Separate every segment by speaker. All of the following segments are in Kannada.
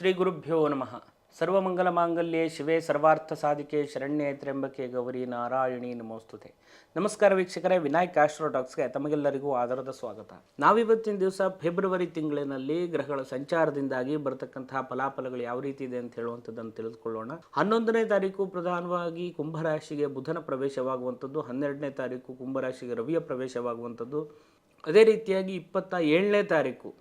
Speaker 1: ಶ್ರೀ ಗುರುಭ್ಯೋ ನಮಃ. ಸರ್ವಮಂಗಲ ಮಾಂಗಲ್ಯೆ ಶಿವೆ ಸರ್ವಾರ್ಥ ಸಾಧಿಕೆ ಶರಣ್ಯೆ ತ್ರ್ಯಂಬಕೆ ಗೌರಿ ನಾರಾಯಣಿ ನಮೋಸ್ತುತೆ. ನಮಸ್ಕಾರ ವೀಕ್ಷಕರೇ, ವಿನಾಯಕ್ ಆಸ್ಟ್ರೋಟಾಕ್ಸ್ಗೆ ತಮಗೆಲ್ಲರಿಗೂ ಆದರದ ಸ್ವಾಗತ. ನಾವಿವತ್ತಿನ ದಿವಸ ಫೆಬ್ರವರಿ ತಿಂಗಳಿನಲ್ಲಿ ಗ್ರಹಗಳ ಸಂಚಾರದಿಂದಾಗಿ ಬರತಕ್ಕಂತಹ ಫಲಾಫಲಗಳು ಯಾವ ರೀತಿ ಇದೆ ಅಂತ ಹೇಳುವಂಥದ್ದನ್ನು ತಿಳಿದುಕೊಳ್ಳೋಣ. 11ನೇ ತಾರೀಕು ಪ್ರಧಾನವಾಗಿ ಕುಂಭರಾಶಿಗೆ ಬುಧನ ಪ್ರವೇಶವಾಗುವಂಥದ್ದು, 12ನೇ ತಾರೀಕು ಕುಂಭರಾಶಿಗೆ ರವಿಯ ಪ್ರವೇಶವಾಗುವಂಥದ್ದು, ಅದೇ ರೀತಿಯಾಗಿ 27ನೇ ತಾರೀಕು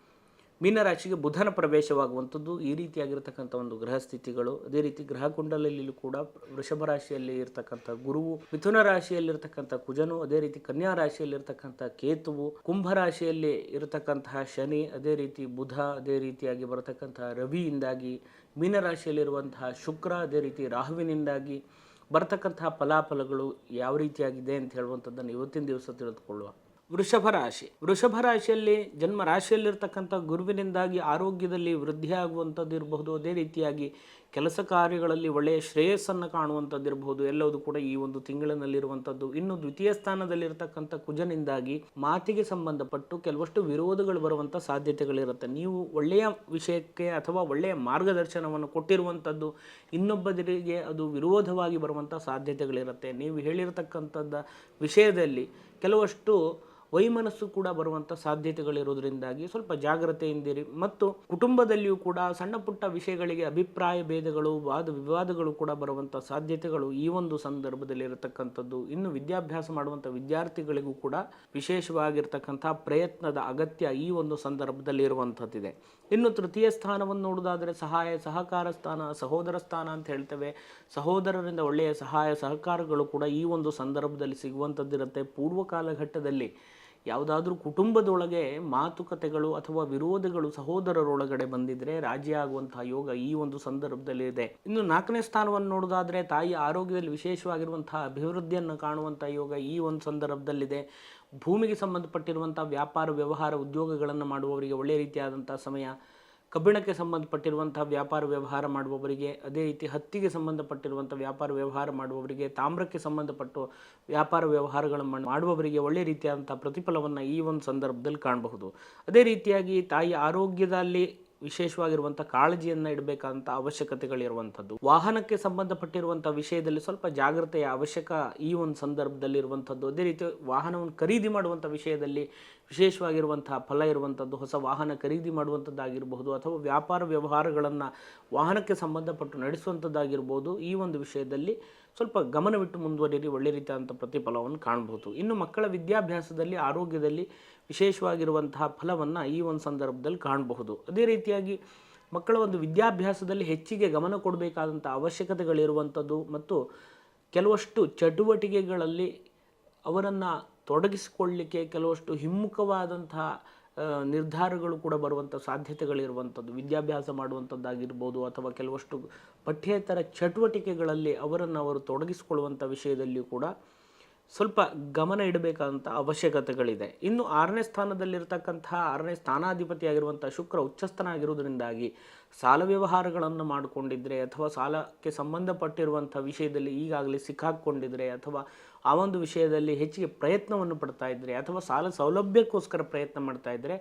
Speaker 1: ಮೀನರಾಶಿಗೆ ಬುಧನ ಪ್ರವೇಶವಾಗುವಂಥದ್ದು. ಈ ರೀತಿಯಾಗಿರ್ತಕ್ಕಂಥ ಒಂದು ಗ್ರಹ ಸ್ಥಿತಿಗಳು. ಅದೇ ರೀತಿ ಗ್ರಹ ಕುಂಡಲಿಯಲ್ಲೂ ಕೂಡ ವೃಷಭ ರಾಶಿಯಲ್ಲಿ ಇರ್ತಕ್ಕಂಥ ಗುರುವು, ಮಿಥುನ ರಾಶಿಯಲ್ಲಿರ್ತಕ್ಕಂಥ ಕುಜನು, ಅದೇ ರೀತಿ ಕನ್ಯಾ ರಾಶಿಯಲ್ಲಿರ್ತಕ್ಕಂಥ ಕೇತುವು, ಕುಂಭ ರಾಶಿಯಲ್ಲಿ ಇರತಕ್ಕಂತಹ ಶನಿ, ಅದೇ ರೀತಿ ಬುಧ, ಅದೇ ರೀತಿಯಾಗಿ ಬರತಕ್ಕಂತಹ ರವಿಯಿಂದಾಗಿ ಮೀನರಾಶಿಯಲ್ಲಿರುವಂತಹ ಶುಕ್ರ, ಅದೇ ರೀತಿ ರಾಹುವಿನಿಂದಾಗಿ ಬರತಕ್ಕಂತಹ ಫಲಾಫಲಗಳು ಯಾವ ರೀತಿಯಾಗಿದೆ ಅಂತ ಹೇಳುವಂಥದ್ದನ್ನು ಇವತ್ತಿನ ದಿವಸ ತಿಳಿದುಕೊಳ್ಳುವ. ವೃಷಭ ರಾಶಿಯಲ್ಲಿ ಜನ್ಮ ರಾಶಿಯಲ್ಲಿರ್ತಕ್ಕಂಥ ಗುರುವಿನಿಂದಾಗಿ ಆರೋಗ್ಯದಲ್ಲಿ ವೃದ್ಧಿಯಾಗುವಂಥದ್ದು ಇರಬಹುದು. ಅದೇ ರೀತಿಯಾಗಿ ಕೆಲಸ ಕಾರ್ಯಗಳಲ್ಲಿ ಒಳ್ಳೆಯ ಶ್ರೇಯಸ್ಸನ್ನು ಕಾಣುವಂಥದ್ದು ಇರಬಹುದು. ಎಲ್ಲವೂ ಕೂಡ ಈ ಒಂದು ತಿಂಗಳಿನಲ್ಲಿರುವಂಥದ್ದು. ಇನ್ನು ದ್ವಿತೀಯ ಸ್ಥಾನದಲ್ಲಿರ್ತಕ್ಕಂಥ ಕುಜನಿಂದಾಗಿ ಮಾತಿಗೆ ಸಂಬಂಧಪಟ್ಟು ಕೆಲವಷ್ಟು ವಿರೋಧಗಳು ಬರುವಂಥ ಸಾಧ್ಯತೆಗಳಿರುತ್ತೆ. ನೀವು ಒಳ್ಳೆಯ ವಿಷಯಕ್ಕೆ ಅಥವಾ ಒಳ್ಳೆಯ ಮಾರ್ಗದರ್ಶನವನ್ನು ಕೊಟ್ಟಿರುವಂಥದ್ದು ಇನ್ನೊಬ್ಬರಿಗೆ ಅದು ವಿರೋಧವಾಗಿ ಬರುವಂಥ ಸಾಧ್ಯತೆಗಳಿರುತ್ತೆ. ನೀವು ಹೇಳಿರತಕ್ಕಂಥದ್ದು ವಿಷಯದಲ್ಲಿ ಕೆಲವಷ್ಟು ವೈಮನಸ್ಸು ಕೂಡ ಬರುವಂಥ ಸಾಧ್ಯತೆಗಳಿರೋದ್ರಿಂದಾಗಿ ಸ್ವಲ್ಪ ಜಾಗ್ರತೆಯಿಂದಿರಿ. ಮತ್ತು ಕುಟುಂಬದಲ್ಲಿಯೂ ಕೂಡ ಸಣ್ಣ ಪುಟ್ಟ ವಿಷಯಗಳಿಗೆ ಅಭಿಪ್ರಾಯ ಭೇದಗಳು, ವಾದ ವಿವಾದಗಳು ಕೂಡ ಬರುವಂಥ ಸಾಧ್ಯತೆಗಳು ಈ ಒಂದು ಸಂದರ್ಭದಲ್ಲಿ ಇರತಕ್ಕಂಥದ್ದು. ಇನ್ನು ವಿದ್ಯಾಭ್ಯಾಸ ಮಾಡುವಂಥ ವಿದ್ಯಾರ್ಥಿಗಳಿಗೂ ಕೂಡ ವಿಶೇಷವಾಗಿರ್ತಕ್ಕಂಥ ಪ್ರಯತ್ನದ ಅಗತ್ಯ ಈ ಒಂದು ಸಂದರ್ಭದಲ್ಲಿ ಇರುವಂಥದ್ದಿದೆ. ಇನ್ನು ತೃತೀಯ ಸ್ಥಾನವನ್ನು ನೋಡೋದಾದರೆ ಸಹಾಯ ಸಹಕಾರ ಸ್ಥಾನ, ಸಹೋದರ ಸ್ಥಾನ ಅಂತ ಹೇಳ್ತೇವೆ. ಸಹೋದರರಿಂದ ಒಳ್ಳೆಯ ಸಹಾಯ ಸಹಕಾರಗಳು ಕೂಡ ಈ ಒಂದು ಸಂದರ್ಭದಲ್ಲಿ ಸಿಗುವಂಥದ್ದಿರುತ್ತೆ. ಪೂರ್ವ ಕಾಲಘಟ್ಟದಲ್ಲಿ ಯಾವುದಾದ್ರೂ ಕುಟುಂಬದೊಳಗೆ ಮಾತುಕತೆಗಳು ಅಥವಾ ವಿರೋಧಗಳು ಸಹೋದರರೊಳಗಡೆ ಬಂದಿದ್ರೆ ರಾಜಿ ಆಗುವಂತಹ ಯೋಗ ಈ ಒಂದು ಸಂದರ್ಭದಲ್ಲಿ ಇದೆ. ಇನ್ನು 4ನೇ ಸ್ಥಾನವನ್ನು ನೋಡೋದಾದರೆ ತಾಯಿ ಆರೋಗ್ಯದಲ್ಲಿ ವಿಶೇಷವಾಗಿರುವಂತಹ ಅಭಿವೃದ್ಧಿಯನ್ನು ಕಾಣುವಂಥ ಯೋಗ ಈ ಒಂದು ಸಂದರ್ಭದಲ್ಲಿದೆ. ಭೂಮಿಗೆ ಸಂಬಂಧಪಟ್ಟಿರುವಂಥ ವ್ಯಾಪಾರ ವ್ಯವಹಾರ ಉದ್ಯೋಗಗಳನ್ನು ಮಾಡುವವರಿಗೆ ಒಳ್ಳೆಯ ರೀತಿಯಾದಂಥ ಸಮಯ. ಕಬ್ಬಿಣಕ್ಕೆ ಸಂಬಂಧಪಟ್ಟಿರುವಂಥ ವ್ಯಾಪಾರ ವ್ಯವಹಾರ ಮಾಡುವವರಿಗೆ, ಅದೇ ರೀತಿ ಹತ್ತಿಗೆ ಸಂಬಂಧಪಟ್ಟಿರುವಂಥ ವ್ಯಾಪಾರ ವ್ಯವಹಾರ ಮಾಡುವವರಿಗೆ, ತಾಮ್ರಕ್ಕೆ ಸಂಬಂಧಪಟ್ಟು ವ್ಯಾಪಾರ ವ್ಯವಹಾರಗಳನ್ನು ಮಾಡುವವರಿಗೆ ಒಳ್ಳೆಯ ರೀತಿಯಾದಂಥ ಪ್ರತಿಫಲವನ್ನು ಈ ಒಂದು ಸಂದರ್ಭದಲ್ಲಿ ಕಾಣಬಹುದು. ಅದೇ ರೀತಿಯಾಗಿ ತಾಯಿ ಆರೋಗ್ಯದಲ್ಲಿ ವಿಶೇಷವಾಗಿರುವಂಥ ಕಾಳಜಿಯನ್ನು ಇಡಬೇಕಾದಂಥ ಅವಶ್ಯಕತೆಗಳಿರುವಂಥದ್ದು. ವಾಹನಕ್ಕೆ ಸಂಬಂಧಪಟ್ಟಿರುವಂಥ ವಿಷಯದಲ್ಲಿ ಸ್ವಲ್ಪ ಜಾಗ್ರತೆಯ ಅವಶ್ಯಕ ಈ ಒಂದು ಸಂದರ್ಭದಲ್ಲಿ ಇರುವಂಥದ್ದು. ಅದೇ ರೀತಿ ವಾಹನವನ್ನು ಖರೀದಿ ಮಾಡುವಂಥ ವಿಷಯದಲ್ಲಿ ವಿಶೇಷವಾಗಿರುವಂತಹ ಫಲ ಇರುವಂಥದ್ದು. ಹೊಸ ವಾಹನ ಖರೀದಿ ಮಾಡುವಂಥದ್ದಾಗಿರ್ಬಹುದು ಅಥವಾ ವ್ಯಾಪಾರ ವ್ಯವಹಾರಗಳನ್ನು ವಾಹನಕ್ಕೆ ಸಂಬಂಧಪಟ್ಟು ನಡೆಸುವಂಥದ್ದಾಗಿರ್ಬೋದು. ಈ ಒಂದು ವಿಷಯದಲ್ಲಿ ಸ್ವಲ್ಪ ಗಮನವಿಟ್ಟು ಮುಂದುವರಿರಿ, ಒಳ್ಳೆ ರೀತಿಯಾದಂಥ ಪ್ರತಿಫಲವನ್ನು ಕಾಣಬಹುದು. ಇನ್ನು ಮಕ್ಕಳ ವಿದ್ಯಾಭ್ಯಾಸದಲ್ಲಿ ಆರೋಗ್ಯದಲ್ಲಿ ವಿಶೇಷವಾಗಿರುವಂತಹ ಫಲವನ್ನು ಈ ಒಂದು ಸಂದರ್ಭದಲ್ಲಿ ಕಾಣಬಹುದು. ಅದೇ ರೀತಿಯಾಗಿ ಮಕ್ಕಳ ಒಂದು ವಿದ್ಯಾಭ್ಯಾಸದಲ್ಲಿ ಹೆಚ್ಚಿಗೆ ಗಮನ ಕೊಡಬೇಕಾದಂಥ ಅವಶ್ಯಕತೆಗಳಿರುವಂಥದ್ದು ಮತ್ತು ಕೆಲವಷ್ಟು ಚಟುವಟಿಕೆಗಳಲ್ಲಿ ಅವರನ್ನು ತೊಡಗಿಸಿಕೊಳ್ಳಲಿಕ್ಕೆ ಕೆಲವಷ್ಟು ಹಿಮ್ಮುಖವಾದಂತಹ ನಿರ್ಧಾರಗಳು ಕೂಡ ಬರುವಂಥ ಸಾಧ್ಯತೆಗಳಿರುವಂಥದ್ದು. ವಿದ್ಯಾಭ್ಯಾಸ ಮಾಡುವಂಥದ್ದಾಗಿರ್ಬೋದು ಅಥವಾ ಕೆಲವಷ್ಟು ಪಠ್ಯೇತರ ಚಟುವಟಿಕೆಗಳಲ್ಲಿ ಅವರು ತೊಡಗಿಸಿಕೊಳ್ಳುವಂಥ ವಿಷಯದಲ್ಲಿಯೂ ಕೂಡ ಸ್ವಲ್ಪ ಗಮನ ಇಡಬೇಕಾದಂಥ ಅವಶ್ಯಕತೆಗಳಿದೆ. ಇನ್ನು 6ನೇ ಸ್ಥಾನದಲ್ಲಿರ್ತಕ್ಕಂತಹ 6ನೇ ಸ್ಥಾನಾಧಿಪತಿಯಾಗಿರುವಂಥ ಶುಕ್ರ ಉಚ್ಚಸ್ಥನಾಗಿರುವುದರಿಂದಾಗಿ ಸಾಲ ವ್ಯವಹಾರಗಳನ್ನು ಮಾಡಿಕೊಂಡಿದ್ರೆ ಅಥವಾ ಸಾಲಕ್ಕೆ ಸಂಬಂಧಪಟ್ಟಿರುವಂಥ ವಿಷಯದಲ್ಲಿ ಈಗಾಗಲೇ ಸಿಕ್ಕಾಕ್ಕೊಂಡಿದ್ರೆ ಅಥವಾ ಆ ಒಂದು ವಿಷಯದಲ್ಲಿ ಹೆಚ್ಚಿಗೆ ಪ್ರಯತ್ನವನ್ನು ಪಡ್ತಾ ಇದ್ದರೆ ಅಥವಾ ಸಾಲ ಸೌಲಭ್ಯಕ್ಕೋಸ್ಕರ ಪ್ರಯತ್ನ ಮಾಡ್ತಾ ಇದ್ದರೆ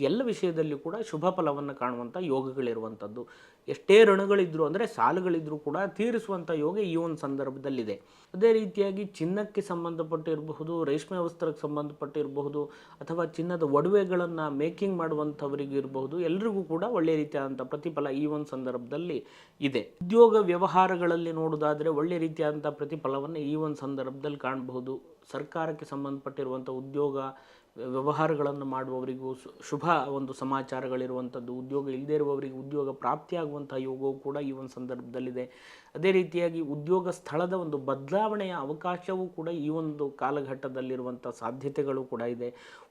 Speaker 1: ಎಲ್ಲ ವಿಷಯದಲ್ಲೂ ಕೂಡ ಶುಭ ಫಲವನ್ನು ಕಾಣುವಂಥ ಯೋಗಗಳಿರುವಂಥದ್ದು. ಎಷ್ಟೇ ಋಣಗಳಿದ್ದರೂ ಅಂದರೆ ಸಾಲಗಳಿದ್ದರೂ ಕೂಡ ತೀರಿಸುವಂಥ ಯೋಗ ಈ ಒಂದು ಸಂದರ್ಭದಲ್ಲಿದೆ. ಅದೇ ರೀತಿಯಾಗಿ ಚಿನ್ನಕ್ಕೆ ಸಂಬಂಧಪಟ್ಟಿರಬಹುದು, ರೇಷ್ಮೆ ವಸ್ತ್ರಕ್ಕೆ ಸಂಬಂಧಪಟ್ಟಿರಬಹುದು ಅಥವಾ ಚಿನ್ನದ ಒಡವೆಗಳನ್ನು ಮೇಕಿಂಗ್ ಮಾಡುವಂಥವರಿಗೂ ಇರಬಹುದು. ಎಲ್ಲರಿಗೂ ಕೂಡ ಒಳ್ಳೆಯ ರೀತಿಯಾದಂಥ ಪ್ರತಿಫಲ ಈ ಒಂದು ಸಂದರ್ಭದಲ್ಲಿ ಇದೆ. ಉದ್ಯೋಗ ವ್ಯವಹಾರಗಳಲ್ಲಿ ನೋಡೋದಾದರೆ ಒಳ್ಳೆಯ ರೀತಿಯಾದಂಥ ಪ್ರತಿಫಲವನ್ನು ಈ ಒಂದು ಸಂದರ್ಭದಲ್ಲಿ ಕಾಣಬಹುದು. ಸರ್ಕಾರಕ್ಕೆ ಸಂಬಂಧಪಟ್ಟಿರುವಂಥ ಉದ್ಯೋಗ ವ್ಯವಹಾರಗಳನ್ನು ಮಾಡುವವರಿಗೂ ಶುಭ ಒಂದು ಸಮಾಚಾರಗಳಿರುವಂಥದ್ದು. ಉದ್ಯೋಗ ಇಲ್ಲದೇ ಇರುವವರಿಗೆ ಉದ್ಯೋಗ ಪ್ರಾಪ್ತಿಯಾಗುವಂಥ ಯೋಗವು ಕೂಡ ಈ ಒಂದು ಸಂದರ್ಭದಲ್ಲಿದೆ. ಅದೇ ರೀತಿಯಾಗಿ ಉದ್ಯೋಗ ಸ್ಥಳದ ಒಂದು ಬದಲಾವಣೆಯ ಅವಕಾಶವೂ ಕೂಡ ಈ ಒಂದು ಕಾಲಘಟ್ಟದಲ್ಲಿರುವಂಥ ಸಾಧ್ಯತೆಗಳು ಕೂಡ ಇದೆ.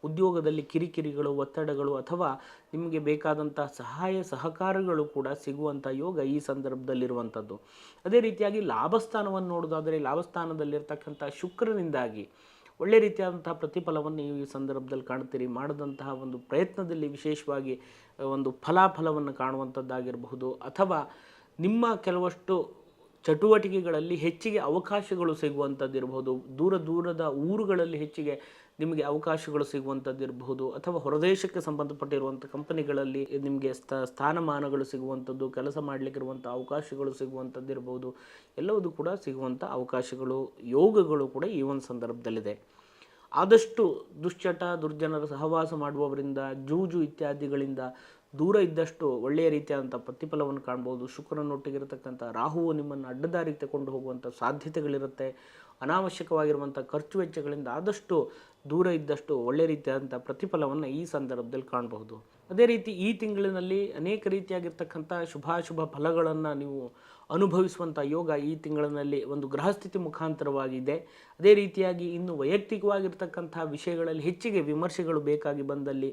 Speaker 1: ಉದ್ಯೋಗದಲ್ಲಿ ಕಿರಿಕಿರಿಗಳು, ಒತ್ತಡಗಳು ಅಥವಾ ನಿಮಗೆ ಬೇಕಾದಂಥ ಸಹಾಯ ಸಹಕಾರಗಳು ಕೂಡ ಸಿಗುವಂಥ ಯೋಗ ಈ ಸಂದರ್ಭದಲ್ಲಿರುವಂಥದ್ದು. ಅದೇ ರೀತಿಯಾಗಿ ಲಾಭಸ್ಥಾನವನ್ನು ನೋಡೋದಾದರೆ ಲಾಭಸ್ಥಾನದಲ್ಲಿರ್ತಕ್ಕಂಥ ಶುಕ್ರನಿಂದಾಗಿ ಒಳ್ಳೆ ರೀತಿಯಾದಂತಹ ಪ್ರತಿಫಲವನ್ನು ಈ ಸಂದರ್ಭದಲ್ಲಿ ಕಾಣ್ತೀರಿ. ಮಾಡಿದಂತಹ ಒಂದು ಪ್ರಯತ್ನದಲ್ಲಿ ವಿಶೇಷವಾಗಿ ಒಂದು ಫಲಾಫಲವನ್ನು ಕಾಣುವಂಥದ್ದಾಗಿರಬಹುದು ಅಥವಾ ನಿಮ್ಮ ಕೆಲವಷ್ಟು ಚಟುವಟಿಕೆಗಳಲ್ಲಿ ಹೆಚ್ಚಿಗೆ ಅವಕಾಶಗಳು ಸಿಗುವಂಥದ್ದಿರಬಹುದು. ದೂರದ ಊರುಗಳಲ್ಲಿ ಹೆಚ್ಚಿಗೆ ನಿಮಗೆ ಅವಕಾಶಗಳು ಸಿಗುವಂಥದ್ದು ಇರಬಹುದು, ಅಥವಾ ಹೊರದೇಶಕ್ಕೆ ಸಂಬಂಧಪಟ್ಟಿರುವಂಥ ಕಂಪನಿಗಳಲ್ಲಿ ನಿಮಗೆ ಸ್ಥಾನಮಾನಗಳು ಸಿಗುವಂಥದ್ದು, ಕೆಲಸ ಮಾಡಲಿಕ್ಕಿರುವಂಥ ಅವಕಾಶಗಳು ಸಿಗುವಂಥದ್ದು ಇರ್ಬೋದು, ಎಲ್ಲವೂ ಕೂಡ ಸಿಗುವಂಥ ಅವಕಾಶಗಳು, ಯೋಗಗಳು ಕೂಡ ಈ ಒಂದು ಸಂದರ್ಭದಲ್ಲಿದೆ. ಆದಷ್ಟು ದುಶ್ಚಟ, ದುರ್ಜನರ ಸಹವಾಸ ಮಾಡುವವರಿಂದ, ಜೂಜು ಇತ್ಯಾದಿಗಳಿಂದ ದೂರ ಇದ್ದಷ್ಟು ಒಳ್ಳೆಯ ರೀತಿಯಾದಂಥ ಪ್ರತಿಫಲವನ್ನು ಕಾಣ್ಬೋದು. ಶುಕ್ರನೊಟ್ಟಿಗಿರತಕ್ಕಂಥ ರಾಹುವು ನಿಮ್ಮನ್ನು ಅಡ್ಡದಾರಿಗೆ ತಗೊಂಡು ಹೋಗುವಂಥ ಸಾಧ್ಯತೆಗಳಿರುತ್ತೆ. ಅನಾವಶ್ಯಕವಾಗಿರುವಂಥ ಖರ್ಚು ವೆಚ್ಚಗಳಿಂದ ಆದಷ್ಟು ದೂರ ಇದ್ದಷ್ಟು ಒಳ್ಳೆಯ ರೀತಿಯಾದಂಥ ಪ್ರತಿಫಲವನ್ನು ಈ ಸಂದರ್ಭದಲ್ಲಿ ಕಾಣಬಹುದು. ಅದೇ ರೀತಿ ಈ ತಿಂಗಳಿನಲ್ಲಿ ಅನೇಕ ರೀತಿಯಾಗಿರ್ತಕ್ಕಂಥ ಶುಭಾಶುಭ ಫಲಗಳನ್ನು ನೀವು ಅನುಭವಿಸುವಂಥ ಯೋಗ ಈ ತಿಂಗಳಿನಲ್ಲಿ ಒಂದು ಗ್ರಹಸ್ಥಿತಿ ಮುಖಾಂತರವಾಗಿದೆ. ಅದೇ ರೀತಿಯಾಗಿ ಇನ್ನು ವೈಯಕ್ತಿಕವಾಗಿರ್ತಕ್ಕಂಥ ವಿಷಯಗಳಲ್ಲಿ ಹೆಚ್ಚಿಗೆ ವಿಮರ್ಶೆಗಳು ಬೇಕಾಗಿ ಬಂದಲ್ಲಿ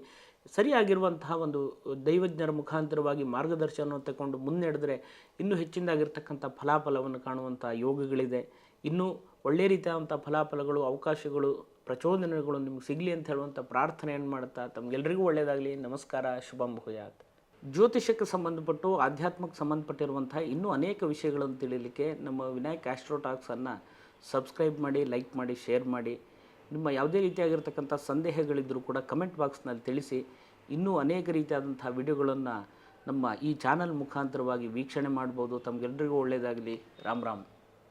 Speaker 1: ಸರಿಯಾಗಿರುವಂತಹ ಒಂದು ದೈವಜ್ಞರ ಮುಖಾಂತರವಾಗಿ ಮಾರ್ಗದರ್ಶನವನ್ನು ತಗೊಂಡು ಮುನ್ನಡೆದರೆ ಇನ್ನೂ ಹೆಚ್ಚಿನದಾಗಿರ್ತಕ್ಕಂಥ ಫಲಾಫಲವನ್ನು ಕಾಣುವಂಥ ಯೋಗಗಳಿದೆ. ಇನ್ನೂ ಒಳ್ಳೆಯ ರೀತಿಯಾದಂಥ ಫಲಾಫಲಗಳು, ಅವಕಾಶಗಳು, ಪ್ರಚೋದನೆಗಳು ನಿಮ್ಗೆ ಸಿಗಲಿ ಅಂತ ಹೇಳುವಂಥ ಪ್ರಾರ್ಥನೆಯನ್ನು ಮಾಡುತ್ತಾ ತಮಗೆಲ್ಲರಿಗೂ ಒಳ್ಳೆಯದಾಗಲಿ. ನಮಸ್ಕಾರ. ಶುಭಂ ಭೂಯಾತ್. ಜ್ಯೋತಿಷಕ್ಕೆ ಸಂಬಂಧಪಟ್ಟು, ಆಧ್ಯಾತ್ಮಕ್ಕೆ ಸಂಬಂಧಪಟ್ಟಿರುವಂಥ ಇನ್ನೂ ಅನೇಕ ವಿಷಯಗಳನ್ನು ತಿಳಿಯಲಿಕ್ಕೆ ನಮ್ಮ ವಿನಾಯಕ್ ಆಸ್ಟ್ರೋ ಟಾಕ್ಸನ್ನು ಸಬ್ಸ್ಕ್ರೈಬ್ ಮಾಡಿ, ಲೈಕ್ ಮಾಡಿ, ಶೇರ್ ಮಾಡಿ. ನಿಮ್ಮ ಯಾವುದೇ ರೀತಿಯಾಗಿರ್ತಕ್ಕಂಥ ಸಂದೇಹಗಳಿದ್ದರೂ ಕೂಡ ಕಮೆಂಟ್ ಬಾಕ್ಸ್ನಲ್ಲಿ ತಿಳಿಸಿ. ಇನ್ನೂ ಅನೇಕ ರೀತಿಯಾದಂಥ ವಿಡಿಯೋಗಳನ್ನು ನಮ್ಮ ಈ ಚಾನಲ್ ಮುಖಾಂತರವಾಗಿ ವೀಕ್ಷಣೆ ಮಾಡ್ಬೋದು. ತಮಗೆಲ್ಲರಿಗೂ ಒಳ್ಳೆಯದಾಗಲಿ. ರಾಮ್ ರಾಮ್.